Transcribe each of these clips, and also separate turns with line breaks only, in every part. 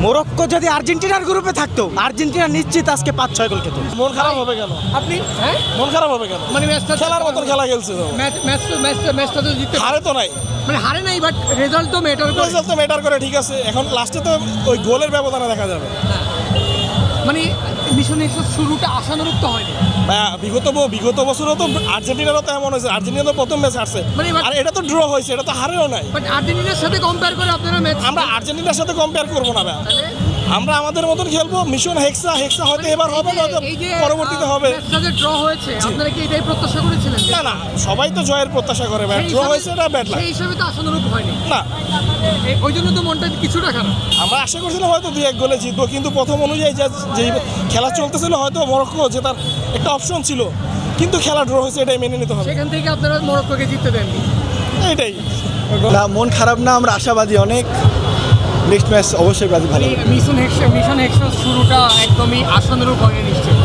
মোরক্কো যদি আর্জেন্টিনার গ্রুপে থাকতো আর্জেন্টিনা নিশ্চিত আজকে 5-6 গোল খেত।
মন খারাপ হবে কেন?
আপনি হ্যাঁ
মন খারাপ হবে কেন?
মানে ম্যাচটা
খেলার মতন খেলা খেলছে তো।
ম্যাচটা তো জিততে
হারে তো নাই,
মানে হারে নাই, বাট রেজাল্ট তো ম্যাটার করে।
রেজাল্ট তো ম্যাটার করে, ঠিক আছে। এখন লাস্টে তো ওই গোলের ব্যবধানে দেখা যাবে।
মানে মিশন এক্সেস শুরুটা আশানুরূপ তো হয়নি।
বিগত বছরও তো আর্জেন্টিনারও তো এমন হয়েছে, আর্জেন্টিনা তো প্রথম ম্যাচ হারছে,
মানে
আর এটা তো ড্র হয়েছে, এটা তো হারেও নাই।
বাট আর্জেন্টিনার সাথে কম্পেয়ার করে আপনারা ম্যাচ,
আমরা আর্জেন্টিনার সাথে কম্পেয়ার করবো না ভাই, আমরা আমাদের মতন খেলবো। মিশন হেক্সা হয়তো এবার হবে, নয়তো পরবর্তীতে হবে।
ম্যাচটা যে ড্র হয়েছে, আপনারা কি এটাই প্রত্যাশা করেছিলেন?
না না, সবাই তো জয়ের প্রত্যাশা করে ভাই, ড্র হয়েছে এটা ব্যাড লাগে
সেই হিসাবে তো আশানুরূপ হয়নি
না।
ওই জন্য তো মনটা কিছুটা খারাপ।
আমরা আশা করছিলাম হয়তো 2-1 গোলে জিতবো, কিন্তু প্রথম অনুযায়ী যেই খেলা চলতেছিল হয়তো মরক্কো জেতার একটা অপশন ছিল, কিন্তু খেলা ড্র হয়েছে, এটাই মেনে নিতে হবে।
সেখান থেকে আপনারা মরক্কোকে জিততে দেননি।
এটাই
না, মন খারাপ না, আমরা আশাবাদী অনেক। নেক্সট ম্যাচ অবশ্যই ব্রাজিল ভালো হবে।
মিশন এক্সেস শুরুটা একদমই আশানুরূপ হয়নি নিশ্চয়ই।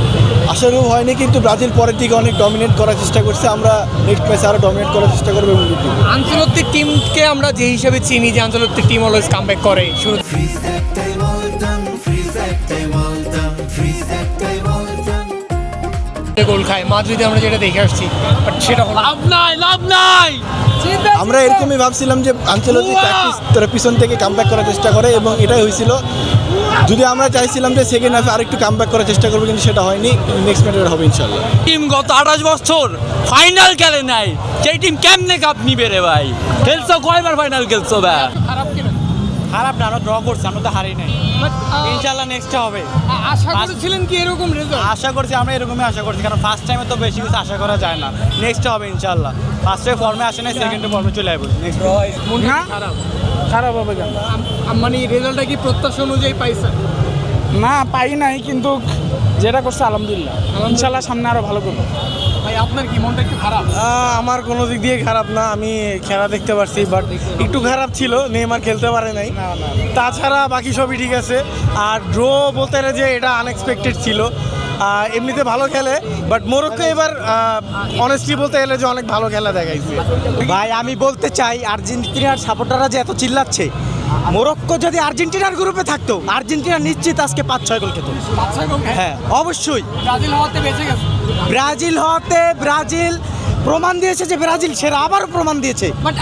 আশারও হয়নি, কিন্তু ব্রাজিল পরের দিকে অনেক ডমিনেট করার চেষ্টা করছে। আমরা নেক্সট ম্যাচে আরও ডমিনেট করার চেষ্টা করবো এবং জিতবো।
আঞ্চলিক টিমকে আমরা যে হিসাবে চিনি যে আঞ্চলিক টিম অলওয়েজ কামব্যাক করে, শুরু গোল খায় মাদ্রিদে আমরা যেটা দেখে আসছি, বাট সেটা লাভ নাই।
আমরা এরকমই ভাবছিলাম যে আঞ্চলিক প্র্যাকটিস তারা পিছন থেকে কামব্যাক করার চেষ্টা করে, এবং এটাই হয়েছিল। যদি আমরা চাইছিলাম যে সেকেন্ড হাফে আরেকটু কামব্যাক করার চেষ্টা করবো, কিন্তু সেটা হয়নি। নেক্সট ম্যাচে হবে ইনশাল্লাহ।
টিম গত 28 বছর ফাইনাল খেলে নাই, সেই টিম কেমনে কাপ নিবে রে ভাই? খেলছো কয়বার ফাইনাল খেলছো ভাই?
খারাপ কিনা?
খারাপ না, আমরা ড্র করছি, আমরা তো হারি নাই।
But,
ইনশাআল্লাহ নেক্সটে হবে।
আশা করেছিলেন কি এরকম রেজাল্ট?
আশা করছি, আমরা এরকমই আশা করছি, কারণ ফার্স্ট টাইমে তো বেশি কিছু আশা করা যায় না। নেক্সটে হবে ইনশাআল্লাহ। ফার্স্টে ফর্মে আসে নাই, সেকেন্ডে ফর্মে চলে আসবে। নেক্সট
মন খারাপ
খারাপ হবে কেন?
মানে রেজাল্টটা কি প্রত্যাশা অনুযায়ী পাইছেন?
না, পাই নাই, কিন্তু যেটা করছে আলহামদুলিল্লাহ, ইনশাল্লাহ সামনে আরো ভালো করবো।
ভাই আপনার কি মনটা একটু খারাপ?
আমার কোনো দিক দিয়ে খারাপ না, আমি খেলা দেখতে পারছি, বাট একটু খারাপ ছিল নেইমার খেলতে পারে নাই। তাছাড়া বাকি সবই ঠিক আছে। আর ড্র বলতে গেলে যে এটা আনএক্সপেক্টেড ছিল। এমনিতে ভালো খেলে, বাট মোরক্কো এবার অনেস্টলি বলতে গেলে যে অনেক ভালো খেলা দেখাইছে।
ভাই আমি বলতে চাই, আর্জেন্টিনার সাপোর্টাররা যে এত চিল্লাচ্ছে, মোরক্কো যদি আর্জেন্টিনার গ্রুপে থাকতো আর্জেন্টিনা নিশ্চিত আজকে 5-6 গোল খেত। হ্যাঁ অবশ্যই।
ব্রাজিল হওয়াতে বেঁচে গেছে।
ব্রাজিল প্রমাণ দিয়েছে যে ব্রাজিল সেরা, আবারও প্রমাণ দিয়েছে।
বাট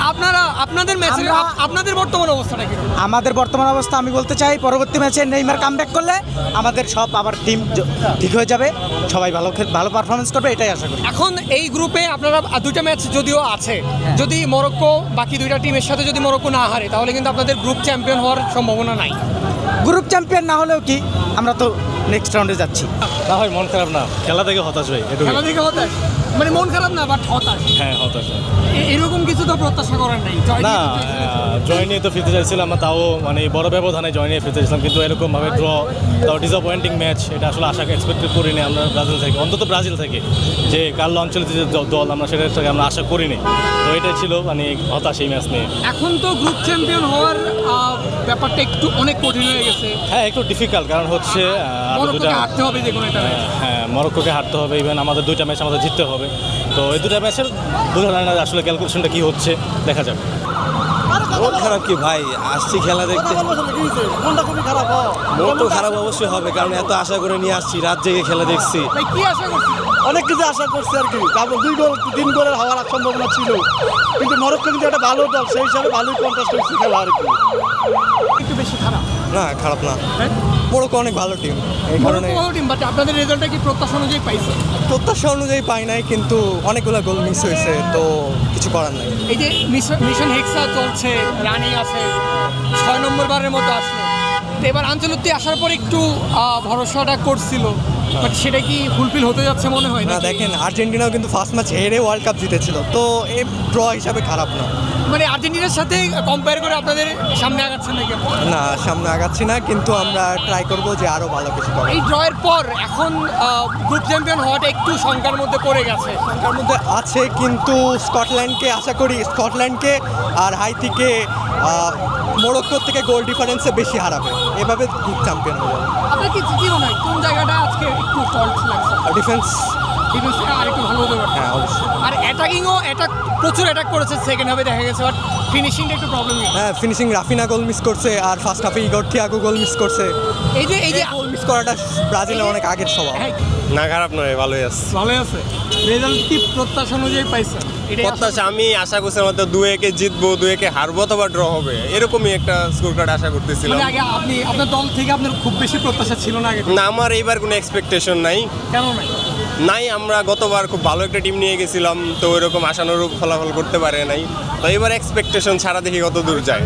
আপনাদের ম্যাচে আপনাদের বর্তমান অবস্থাটা কি?
আমাদের বর্তমান অবস্থা আমি বলতে চাই, পরবর্তী ম্যাচে নেইমার কামব্যাক করলে আমাদের সব আবার টিম ঠিক হয়ে যাবে, সবাই ভালো পারফরমেন্স করবে, এটাই আশা করি।
এখন এই গ্রুপে আপনারা দুইটা ম্যাচ যদিও আছে, যদি মরক্কো বাকি দুইটা টিমের সাথে যদি মরক্কো না হারে, তাহলে কিন্তু আপনাদের গ্রুপ চ্যাম্পিয়ন হওয়ার সম্ভাবনা নাই।
গ্রুপ চ্যাম্পিয়ন না হলেও কি, আমরা তো নেক্সট রাউন্ডে যাচ্ছি।
না ভাই, মন খারাপ না, খেলা থেকে হতাশ ভাই।
খেলা থেকে হতাশ, মানে মন খারাপ না, বাট হতাশ।
হ্যাঁ, হতাশ।
এরকম কিছু তো প্রত্যাশা করেন নাই। জয়
না,
নিয়ে তো চেয়েছিলেন।
জয় নিয়ে তো ফিরতে চাইছিলাম, তাও মানে বড় ব্যবধানে জয় নিয়ে ফিরতে চাইছিলাম, কিন্তু এরকমভাবে ড্র, তাও ডিসঅ্যাপয়েন্টিং ম্যাচ, এটা আসলে আশা এক্সপেক্টেড করিনি আমরা ব্রাজিল থেকে, অন্তত ব্রাজিল থেকে, যে কার্লো অঞ্চলের যে দল আমরা সেটা থেকে আমরা আশা করিনি। তো এটাই ছিল মানে হতাশ এই ম্যাচ নিয়ে।
এখন তো গ্রুপ চ্যাম্পিয়ন হওয়ার ব্যাপারটা একটু অনেক কঠিন হয়ে গেছে।
হ্যাঁ, একটু ডিফিকাল্ট, কারণ হচ্ছে
মরক্কোকে হারতে হবে যে কোনো একটা ম্যাচ।
হ্যাঁ, মরক্কোকে হারতে হবে, ইভেন আমাদের দুইটা ম্যাচ আমাদের জিততে হবে। তো এই দুটা ম্যাচের বোঝা যায় না আসলে ক্যালকুলেশনটা কী হচ্ছে, দেখা যাবে।
মন খারাপ কি ভাই, আসছি খেলা দেখতে। মন তো খারাপ অবশ্যই হবে, কারণ এত আশা করে নিয়ে আসছি, রাত জেগে খেলা দেখছি।
ভাই কি আশা করছি?
অনেক কিছু আশা করছি আর কি। তারপর 2 গোল 3 গোলের হওয়ার সম্ভাবনা ছিল, কিন্তু মরক্কো কিন্তু একটা ভালো দল, সেই হিসাবে ভালোই কন্টেস্ট হচ্ছে খেলা আর কি।
একটু বেশি খারাপ।
না, খারাপ না,
হ্যাঁ?
মরক্কো অনেক ভালো টিম। এই কারণে
মরক্কো ভালো টিম, বাট আপনাদের রেজাল্টটা কি প্রত্যাশা অনুযায়ী পাইছে?
প্রত্যাশা অনুযায়ী পাই নাই, কিন্তু অনেকগুলো গোল মিস হয়েছে, তো কিছু করার নাই।
এই যে মিশন হেক্সা চলছে, রানিং আছে, 6 নম্বর বারের মতো আসলো, তো এবার আঞ্চলিক আসার পর একটু ভরসাটা করছিল, বাট সেটা কি ফুলফিল হতে যাচ্ছে মনে হয়
না,
না?
দেখেন আর্জেন্টিনাও কিন্তু ফার্স্ট ম্যাচ হেরে ওয়ার্ল্ড কাপ জিতেছিল, তো এই ড্র হিসাবে খারাপ না।
মানে আর্জেন্টিনার সাথে কম্পেয়ার করে আপনাদের সামনে আগাচ্ছেন নাকি?
না, সামনে আগাচ্ছি না, কিন্তু আমরা ট্রাই করব যে আরও ভালো কিছু করার।
এই ড্রয়ের পর এখন গ্রুপ চ্যাম্পিয়ন হওয়াটা একটু শঙ্কার মধ্যে পড়ে গেছে।
তার মধ্যে আছে, কিন্তু স্কটল্যান্ডকে আশা করি, স্কটল্যান্ডকে আর হাইতিকে মরক্কোর থেকে গোল ডিফারেন্সে বেশি হারাবে, এভাবে গ্রুপ চ্যাম্পিয়ন হবে।
আপনার কি মনে হয় কোন জায়গাটা আজকে একটু ফল্ট লাগছে?
ডিফেন্স,
ডিফেন্সটা আর একটু ভালো হতে পারে।
হ্যাঁ অবশ্যই।
আর অ্যাটাকিংও প্রচুর অ্যাটাক করেছে সেকেন্ড হাফে দেখা গেছে, বাট ফিনিশিংটা একটু প্রবলেম।
হ্যাঁ, ফিনিশিং রাফিনা গোল মিস করছে আর ফার্স্ট হাফে ইগর থিয়াগো গোল মিস করছে।
এই যে
গোল মিস করাটা ব্রাজিলের অনেক আগের স্বভাব।
হ্যাঁ,
না খারাপ নয়, ভালোই আছে।
ভালোই আছে। রেজাল্ট কি প্রত্যাশা অনুযায়ী পাইছেন? এটাই
প্রত্যাশা আমি আশা করছিলাম হয়তো 2-1 জিতবো, 2-1 হারবো অথবা ড্র হবে, এরকমই একটা স্কোর কার্ড আশা করতেছিলাম।
মানে আগে আপনার দল থেকে আপনার খুব বেশি প্রত্যাশা ছিল না আগে?
না, আমার এইবার কোনো এক্সপেকটেশন নাই।
কেন নাই?
নাই, আমরা গতবার খুব ভালো একটা টিম নিয়ে গেছিলাম, তো ওইরকম আশানুরূপ ফলাফল করতে পারে নাই। তো এবার এক্সপেকটেশন ছাড়া দেখি কত দূর যায়।